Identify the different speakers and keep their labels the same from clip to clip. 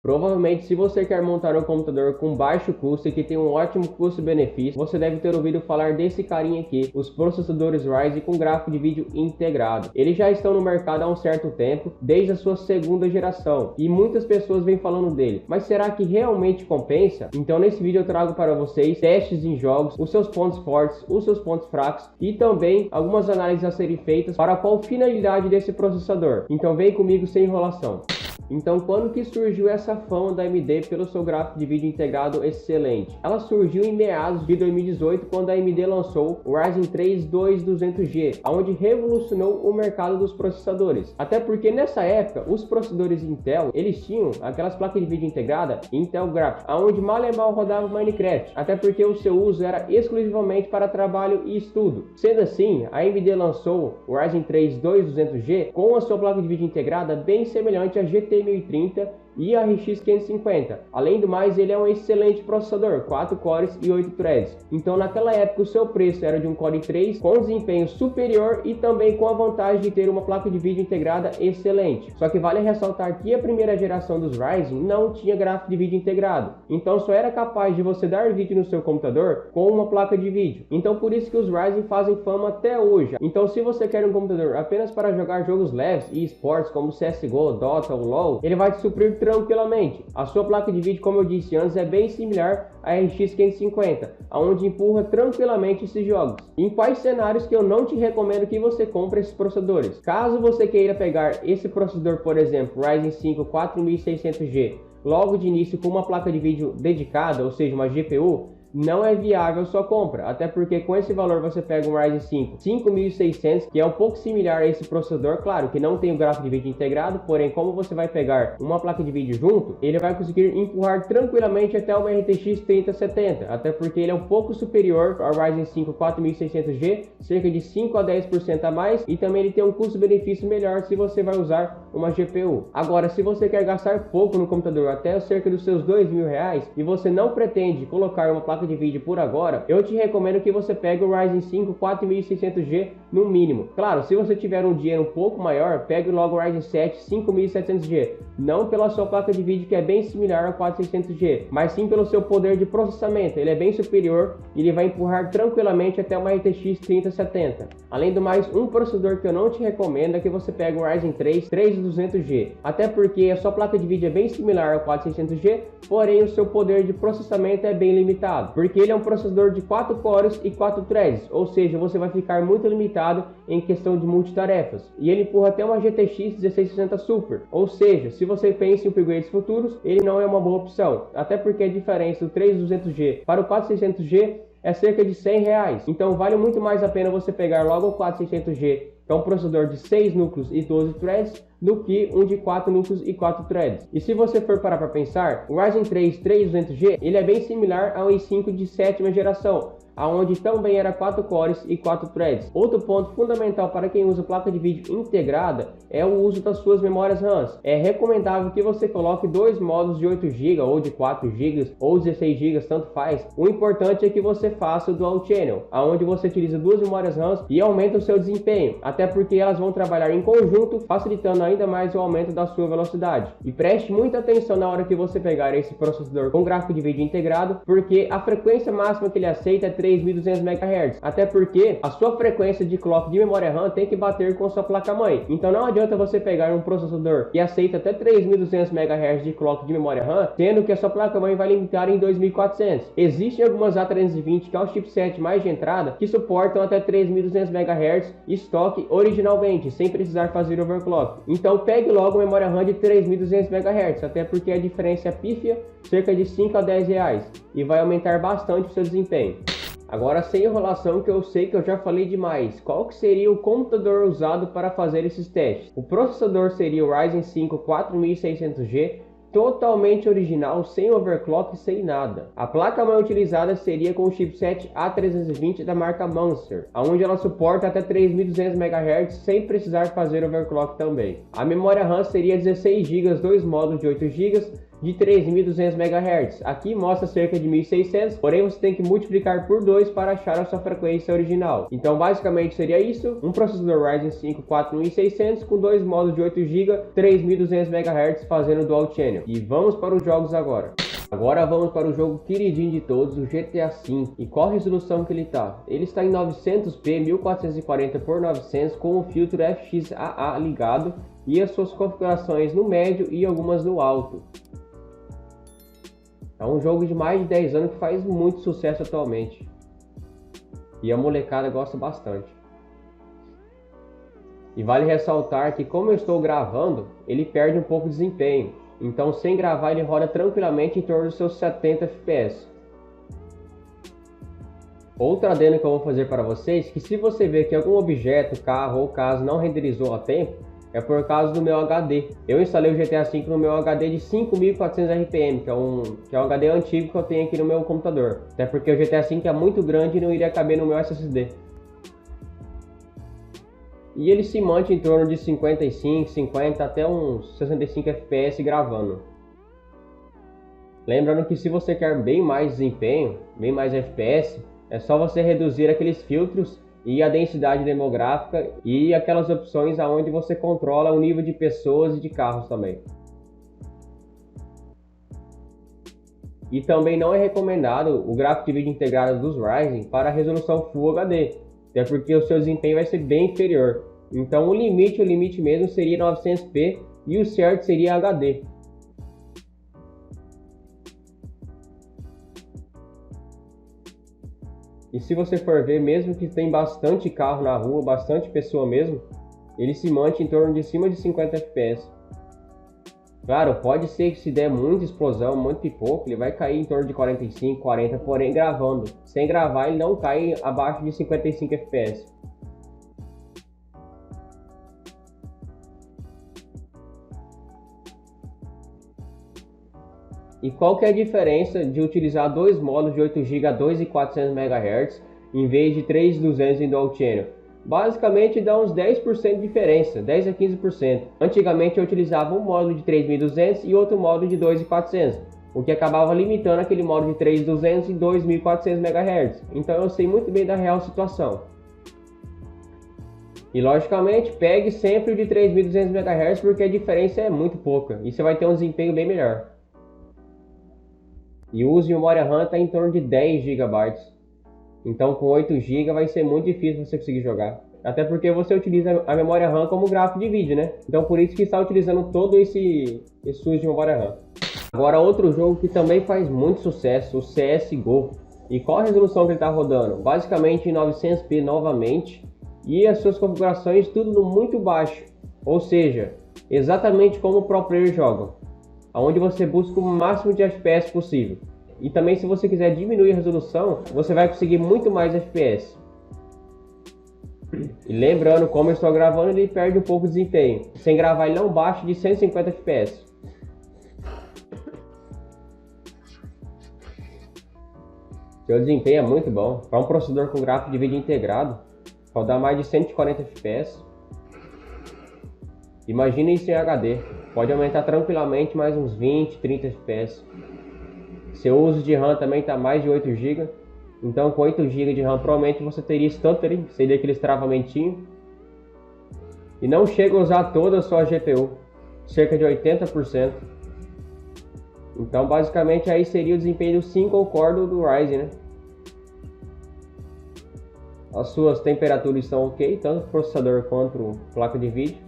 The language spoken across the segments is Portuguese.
Speaker 1: Provavelmente, se você quer montar um computador com baixo custo e que tem um ótimo custo-benefício, você deve ter ouvido falar desse carinha aqui, os processadores Ryzen com gráfico de vídeo integrado. Eles já estão no mercado há um certo tempo, desde a sua segunda geração, e muitas pessoas vêm falando dele. Mas será que realmente compensa? Então nesse vídeo eu trago para vocês testes em jogos, os seus pontos fortes, os seus pontos fracos e também algumas análises a serem feitas para qual finalidade desse processador. Então vem comigo sem enrolação. Então, quando que surgiu essa fama da AMD pelo seu gráfico de vídeo integrado excelente? Ela surgiu em meados de 2018, quando a AMD lançou o Ryzen 3 2200G, onde revolucionou o mercado dos processadores. Até porque nessa época, os processadores Intel, eles tinham aquelas placas de vídeo integrada Intel Graphics, onde mal e mal rodava Minecraft, até porque o seu uso era exclusivamente para trabalho e estudo. Sendo assim, a AMD lançou o Ryzen 3 2200G com a sua placa de vídeo integrada bem semelhante à GT 1030 e a RX 550. Além do mais, ele é um excelente processador, 4 cores e 8 threads. Então naquela época o seu preço era de um Core i3 com desempenho superior e também com a vantagem de ter uma placa de vídeo integrada excelente. Só que vale ressaltar que a primeira geração dos Ryzen não tinha gráfico de vídeo integrado, então só era capaz de você dar vídeo no seu computador com uma placa de vídeo. Então por isso que os Ryzen fazem fama até hoje. Então se você quer um computador apenas para jogar jogos leves e esportes como CSGO, Dota ou LoL, ele vai te suprir tranquilamente. A sua placa de vídeo, como eu disse antes, é bem similar à RX 550, onde empurra tranquilamente esses jogos. Em quais cenários que eu não te recomendo que você compre esses processadores? Caso você queira pegar esse processador, por exemplo, Ryzen 5 4600G, logo de início com uma placa de vídeo dedicada, ou seja, uma GPU, não é viável sua compra, até porque com esse valor você pega um Ryzen 5 5600, que é um pouco similar a esse processador, claro que não tem o gráfico de vídeo integrado, porém como você vai pegar uma placa de vídeo junto, ele vai conseguir empurrar tranquilamente até uma RTX 3070, até porque ele é um pouco superior ao Ryzen 5 4600G, cerca de 5 a 10% a mais, e também ele tem um custo-benefício melhor se você vai usar uma GPU. Agora, se você quer gastar pouco no computador, até cerca dos seus R$ 2.000, e você não pretende colocar uma placa de vídeo por agora, eu te recomendo que você pegue o Ryzen 5 4600G no mínimo. Claro, se você tiver um dinheiro um pouco maior, pegue logo o Ryzen 7 5700G, não pela sua placa de vídeo que é bem similar ao 4600G, mas sim pelo seu poder de processamento. Ele é bem superior e ele vai empurrar tranquilamente até uma RTX 3070. Além do mais, um processador que eu não te recomendo é que você pegue o Ryzen 3 3200G, até porque a sua placa de vídeo é bem similar ao 4600G, porém o seu poder de processamento é bem limitado, porque ele é um processador de 4 cores e 4 threads, ou seja, você vai ficar muito limitado em questão de multitarefas. E ele empurra até uma GTX 1660 Super, ou seja, se você pensa em upgrades futuros, ele não é uma boa opção, até porque a diferença do 3200G para o 4600G é cerca de R$ 100. Então vale muito mais a pena você pegar logo o 4600G, que é um processador de 6 núcleos e 12 threads, do que um de 4 núcleos e 4 threads. E se você for parar para pensar, o Ryzen 3 3200G ele é bem similar ao i5 de 7ª geração, aonde também era 4 cores e 4 threads. Outro ponto fundamental para quem usa placa de vídeo integrada é o uso das suas memórias RAM. É recomendável que você coloque dois modos de 8 GB ou de 4 GB ou 16 GB, tanto faz. O importante é que você faça o Dual Channel, aonde você utiliza duas memórias RAM e aumenta o seu desempenho, até porque elas vão trabalhar em conjunto, facilitando ainda mais o aumento da sua velocidade. E preste muita atenção na hora que você pegar esse processador com gráfico de vídeo integrado, porque a frequência máxima que ele aceita é 3200 MHz, até porque a sua frequência de clock de memória RAM tem que bater com a sua placa-mãe. Então não adianta você pegar um processador que aceita até 3200 MHz de clock de memória RAM, sendo que a sua placa-mãe vai limitar em 2400. Existem algumas A320, que é o chipset mais de entrada, que suportam até 3200 MHz estoque originalmente, sem precisar fazer overclock. Então pegue logo memória RAM de 3200 MHz, até porque a diferença é pífia, cerca de 5 a 10 reais, e vai aumentar bastante o seu desempenho. Agora, sem enrolação, que eu sei que eu já falei demais, qual que seria o computador usado para fazer esses testes? O processador seria o Ryzen 5 4600G, totalmente original, sem overclock, sem nada. A placa-mãe utilizada seria com o chipset A320 da marca Monster, onde ela suporta até 3200 MHz sem precisar fazer overclock também. A memória RAM seria 16 GB, dois módulos de 8 GB, de 3.200 MHz. Aqui mostra cerca de 1.600, porém você tem que multiplicar por 2 para achar a sua frequência original. Então basicamente seria isso, um processador Ryzen 5 4600 com dois modos de 8 GB, 3.200 MHz fazendo Dual Channel. E vamos para os jogos agora. Agora vamos para o jogo queridinho de todos, o GTA V. E qual resolução que ele está? Ele está em 900p 1440 por 900 com o filtro FXAA ligado e as suas configurações no médio e algumas no alto. É um jogo de mais de 10 anos que faz muito sucesso atualmente. E a molecada gosta bastante. E vale ressaltar que como eu estou gravando, ele perde um pouco de desempenho. Então sem gravar ele roda tranquilamente em torno dos seus 70 FPS. Outra adendo que eu vou fazer para vocês, que se você ver que algum objeto, carro ou casa não renderizou a tempo, é por causa do meu HD. Eu instalei o GTA V no meu HD de 5400 RPM, que é um HD antigo que eu tenho aqui no meu computador. Até porque o GTA V é muito grande e não iria caber no meu SSD. E ele se mantém em torno de 55, 50 até uns 65 FPS gravando. Lembrando que se você quer bem mais desempenho, bem mais FPS, é só você reduzir aqueles filtros e a densidade demográfica e aquelas opções aonde você controla o nível de pessoas e de carros também. E também não é recomendado o gráfico de vídeo integrado dos Ryzen para a resolução Full HD, até porque o seu desempenho vai ser bem inferior. Então o limite mesmo seria 900p e o certo seria HD. E se você for ver, mesmo que tem bastante carro na rua, bastante pessoa mesmo, ele se mantém em torno de cima de 50 FPS. Claro, pode ser que se der muita explosão, muito pipoco, ele vai cair em torno de 45, 40, porém gravando. Sem gravar ele não cai abaixo de 55 FPS. E qual que é a diferença de utilizar dois modos de 8 GB a 2.400 MHz em vez de 3.200 em Dual Channel? Basicamente dá uns 10% de diferença, 10 a 15%. Antigamente eu utilizava um modo de 3.200 e outro modo de 2.400, o que acabava limitando aquele modo de 3.200 e 2.400 MHz. Então eu sei muito bem da real situação. E logicamente pegue sempre o de 3.200 MHz porque a diferença é muito pouca e você vai ter um desempenho bem melhor. E o uso de memória RAM está em torno de 10 GB. Então com 8 GB vai ser muito difícil você conseguir jogar. Até porque você utiliza a memória RAM como gráfico de vídeo, né? Então por isso que está utilizando todo esse uso de memória RAM. Agora outro jogo que também faz muito sucesso, o CSGO. E qual a resolução que ele está rodando? Basicamente em 900p novamente. E as suas configurações tudo no muito baixo. Ou seja, exatamente como o pro player joga, onde você busca o máximo de FPS possível. E também se você quiser diminuir a resolução, você vai conseguir muito mais FPS. E lembrando, como eu estou gravando, ele perde um pouco de desempenho. Sem gravar ele não baixa de 150 FPS. Seu desempenho é muito bom. Para um processador com gráfico de vídeo integrado, rodar mais de 140 FPS. Imagina isso em HD. Pode aumentar tranquilamente mais uns 20, 30 FPS. Seu uso de RAM também está mais de 8 GB. Então com 8 GB de RAM provavelmente você teria stuttering, seria aqueles travamentinhos. E não chega a usar toda a sua GPU, cerca de 80%. Então basicamente aí seria o desempenho do single core do Ryzen, né? As suas temperaturas estão ok, tanto o processador quanto a placa de vídeo.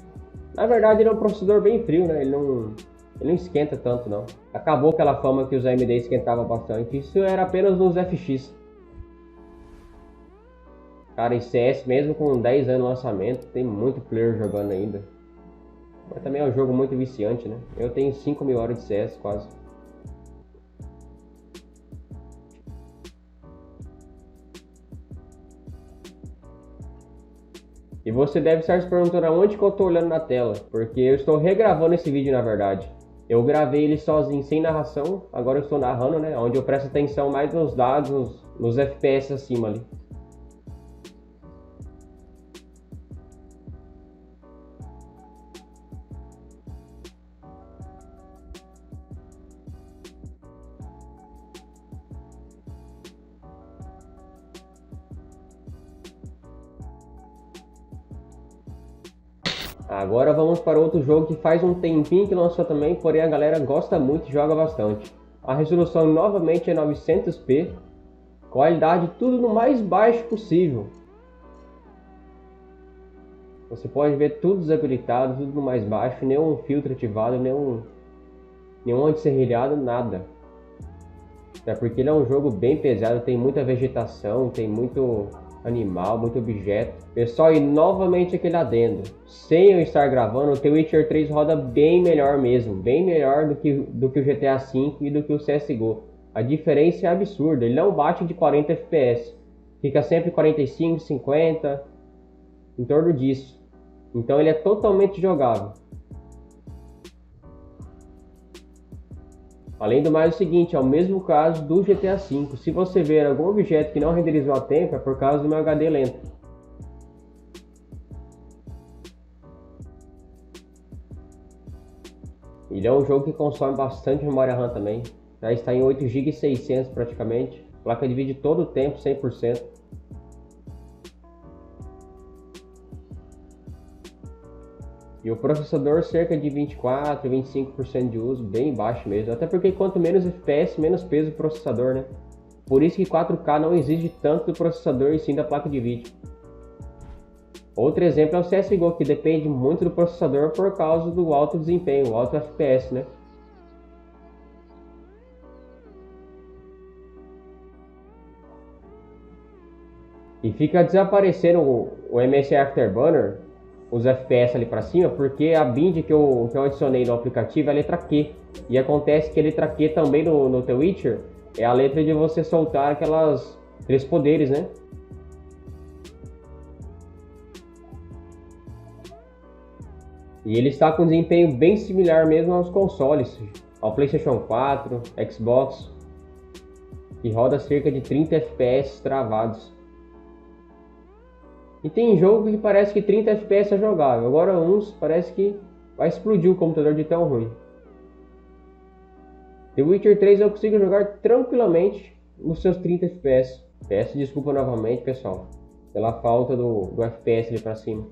Speaker 1: Na verdade ele é um processador bem frio, né? Ele não esquenta tanto não. Acabou aquela fama que os AMD esquentavam bastante. Isso era apenas nos FX. Cara, em CS mesmo com 10 anos de lançamento, tem muito player jogando ainda. Mas também é um jogo muito viciante, né? Eu tenho 5.000 horas de CS quase. E você deve estar se perguntando aonde que eu estou olhando na tela, porque eu estou regravando esse vídeo na verdade. Eu gravei ele sozinho, sem narração, agora eu estou narrando, né? Onde eu presto atenção mais nos dados, nos FPS acima ali. Agora vamos para outro jogo que faz um tempinho que lançou também, porém a galera gosta muito e joga bastante. A resolução novamente é 900p, qualidade tudo no mais baixo possível. Você pode ver tudo desabilitado, tudo no mais baixo, nenhum filtro ativado, nenhum anti-serrilhado, nada. É porque ele é um jogo bem pesado, tem muita vegetação, tem muito animal, muito objeto. Pessoal, e novamente aquele adendo. Sem eu estar gravando, o The Witcher 3 roda bem melhor mesmo. Bem melhor do que o GTA V e do que o CSGO. A diferença é absurda, ele não bate de 40 FPS. Fica sempre 45, 50, em torno disso. Então ele é totalmente jogável. Além do mais, é o seguinte, é o mesmo caso do GTA V. Se você ver algum objeto que não renderizou a tempo, é por causa do meu HD lento. Ele é um jogo que consome bastante memória RAM também. Já está em 8,6 GB praticamente. Placa de vídeo todo o tempo, 100%. E o processador cerca de 24, 25% de uso, bem baixo mesmo. Até porque quanto menos FPS, menos peso o processador, né? Por isso que 4K não exige tanto do processador e sim da placa de vídeo. Outro exemplo é o CSGO, que depende muito do processador por causa do alto desempenho, o alto FPS, né? E fica desaparecendo o MSI Afterburner, os FPS ali para cima, porque a bind que eu adicionei no aplicativo é a letra Q. E acontece que a letra Q também no The Witcher é a letra de você soltar aqueles poderes, né? E ele está com um desempenho bem similar mesmo aos consoles, ao PlayStation 4, Xbox, que roda cerca de 30 FPS travados. E tem jogo que parece que 30 FPS é jogável, agora uns parece que vai explodir o computador de tão ruim. The Witcher 3 eu consigo jogar tranquilamente nos seus 30 FPS. Peço desculpa novamente, pessoal, pela falta do FPS ali pra cima.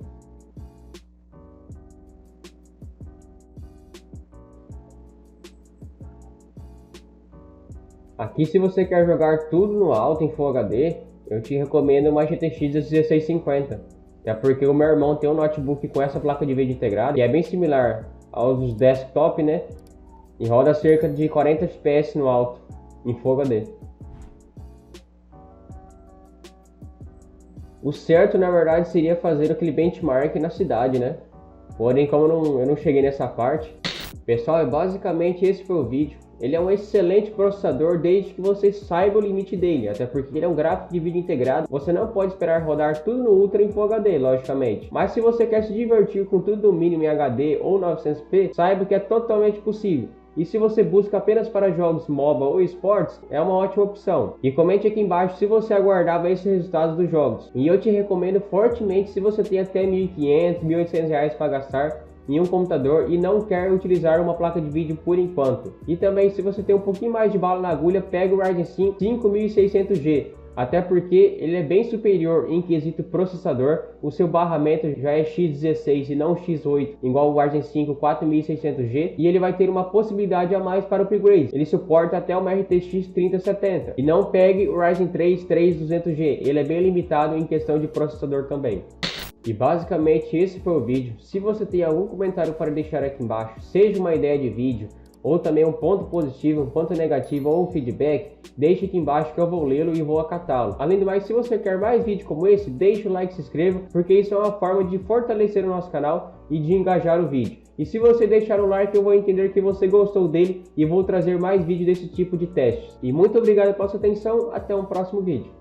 Speaker 1: Aqui, se você quer jogar tudo no alto em Full HD, eu te recomendo uma GTX 1650. É porque o meu irmão tem um notebook com essa placa de vídeo integrada, e é bem similar aos desktop, né? E roda cerca de 40 FPS no alto, em Full HD. O certo, na verdade, seria fazer aquele benchmark na cidade, né? Porém, como eu não cheguei nessa parte, pessoal, basicamente esse foi o vídeo. Ele é um excelente processador desde que você saiba o limite dele, até porque ele é um gráfico de vídeo integrado. Você não pode esperar rodar tudo no Ultra em Full HD, logicamente. Mas se você quer se divertir com tudo no mínimo em HD ou 900p, saiba que é totalmente possível. E se você busca apenas para jogos MOBA ou esportes, é uma ótima opção. E comente aqui embaixo se você aguardava esses resultados dos jogos. E eu te recomendo fortemente se você tem até R$ 1.500, R$ 1.800 para gastar em um computador e não quer utilizar uma placa de vídeo por enquanto. E também, se você tem um pouquinho mais de bala na agulha, pega o Ryzen 5 5600G. Até porque ele é bem superior em quesito processador, o seu barramento já é x16 e não x8, igual o Ryzen 5 4600G, e ele vai ter uma possibilidade a mais para upgrade. Ele suporta até uma RTX 3070. E não pegue o Ryzen 3 3200G, ele é bem limitado em questão de processador também. E basicamente esse foi o vídeo. Se você tem algum comentário para deixar aqui embaixo, seja uma ideia de vídeo, ou também um ponto positivo, um ponto negativo ou um feedback, deixe aqui embaixo que eu vou lê-lo e vou acatá-lo. Além do mais, se você quer mais vídeos como esse, deixe o like e se inscreva, porque isso é uma forma de fortalecer o nosso canal e de engajar o vídeo. E se você deixar o like, eu vou entender que você gostou dele e vou trazer mais vídeos desse tipo de testes. E muito obrigado pela sua atenção, até um próximo vídeo.